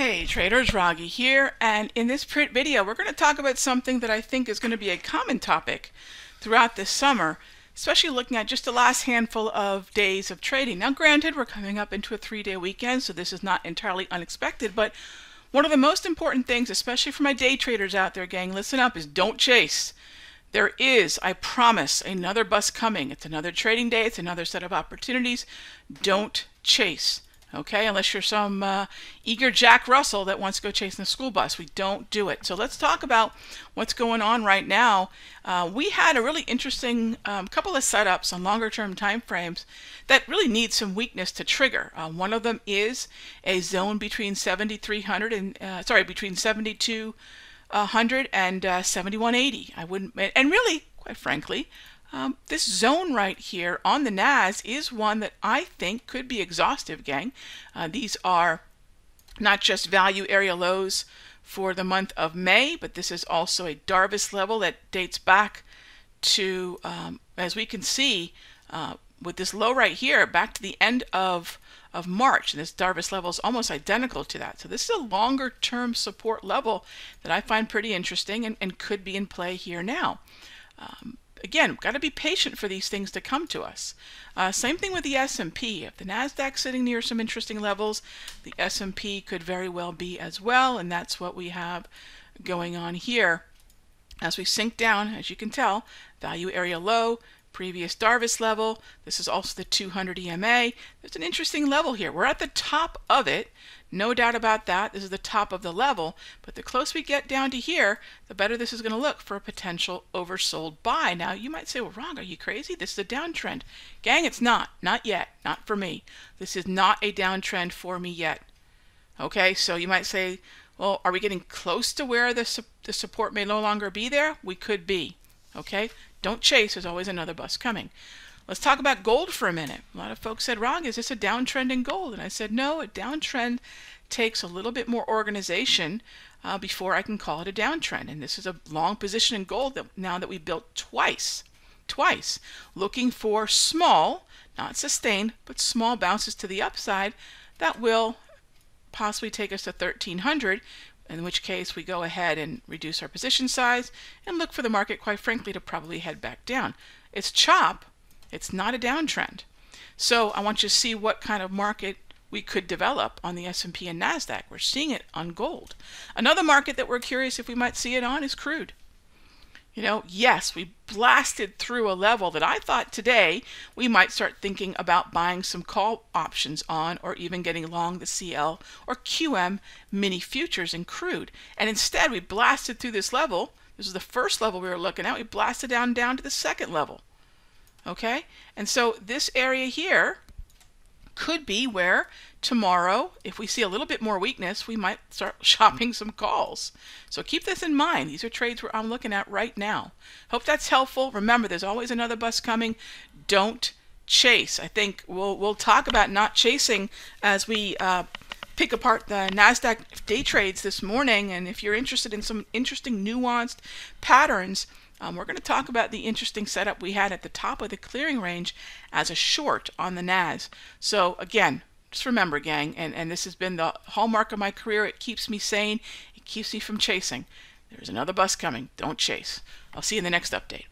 Hey traders, Raghee here, and in this video we're going to talk about something that I think is going to be a common topic throughout this summer, especially looking at just the last handful of days of trading. Now granted, we're coming up into a 3-day weekend, so this is not entirely unexpected, but one of the most important things, especially for my day traders out there, gang, listen up, is don't chase. There is, I promise, another bus coming. It's another trading day, it's another set of opportunities. Don't chase. Okay, unless you're some eager Jack Russell that wants to go chasing the school bus. We don't do it. So let's talk about what's going on right now. We had a really interesting couple of setups on longer term time frames that really need some weakness to trigger. One of them is a zone between 7,300 and between 7,200 and 7,180. I wouldn't, and really, quite frankly, this zone right here on the NAS is one that I think could be exhaustive, gang. These are not just value area lows for the month of May, but this is also a Darvis level that dates back to, as we can see, with this low right here, back to the end of March. And this Darvis level is almost identical to that. So this is a longer term support level that I find pretty interesting and could be in play here now. Again, got to be patient for these things to come to us. Same thing with the S&P. If the NASDAQ's sitting near some interesting levels, the S&P could very well be as well, and that's what we have going on here. As we sink down, as you can tell, value area low, previous Darvis level. This is also the 200 EMA. There's an interesting level here. We're at the top of it. No doubt about that. This is the top of the level, but the closer we get down to here, the better this is going to look for a potential oversold buy. Now, you might say, well, Ron, are you crazy? This is a downtrend. Gang, it's not. Not yet. Not for me. This is not a downtrend for me yet. Okay, so you might say, well, are we getting close to where the support may no longer be there? We could be. Okay, don't chase. There's always another bus coming. Let's talk about gold for a minute. A lot of folks said, Rog, is this a downtrend in gold? And I said, no, a downtrend takes a little bit more organization before I can call it a downtrend. And this is a long position in gold that now that we built twice, looking for small, not sustained, but small bounces to the upside that will possibly take us to 1,300, in which case we go ahead and reduce our position size and look for the market, quite frankly, to probably head back down. It's chop. It's not a downtrend. So I want you to see what kind of market we could develop on the S&P and NASDAQ. We're seeing it on gold. Another market that we're curious if we might see it on is crude. You know, yes, we blasted through a level that I thought today we might start thinking about buying some call options on, or even getting long the CL or QM mini futures in crude. And instead we blasted through this level. This is the first level we were looking at. We blasted down to the second level. Okay, and so this area here could be where tomorrow, if we see a little bit more weakness, we might start shopping some calls. So keep this in mind. These are trades I'm looking at right now. Hope that's helpful. Remember, there's always another bus coming. Don't chase. I think we'll talk about not chasing as we pick apart the NASDAQ day trades this morning. And if you're interested in some interesting nuanced patterns, we're going to talk about the interesting setup we had at the top of the clearing range as a short on the NAS. So again, just remember, gang, and this has been the hallmark of my career. It keeps me sane. It keeps me from chasing. There's another bus coming. Don't chase. I'll see you in the next update.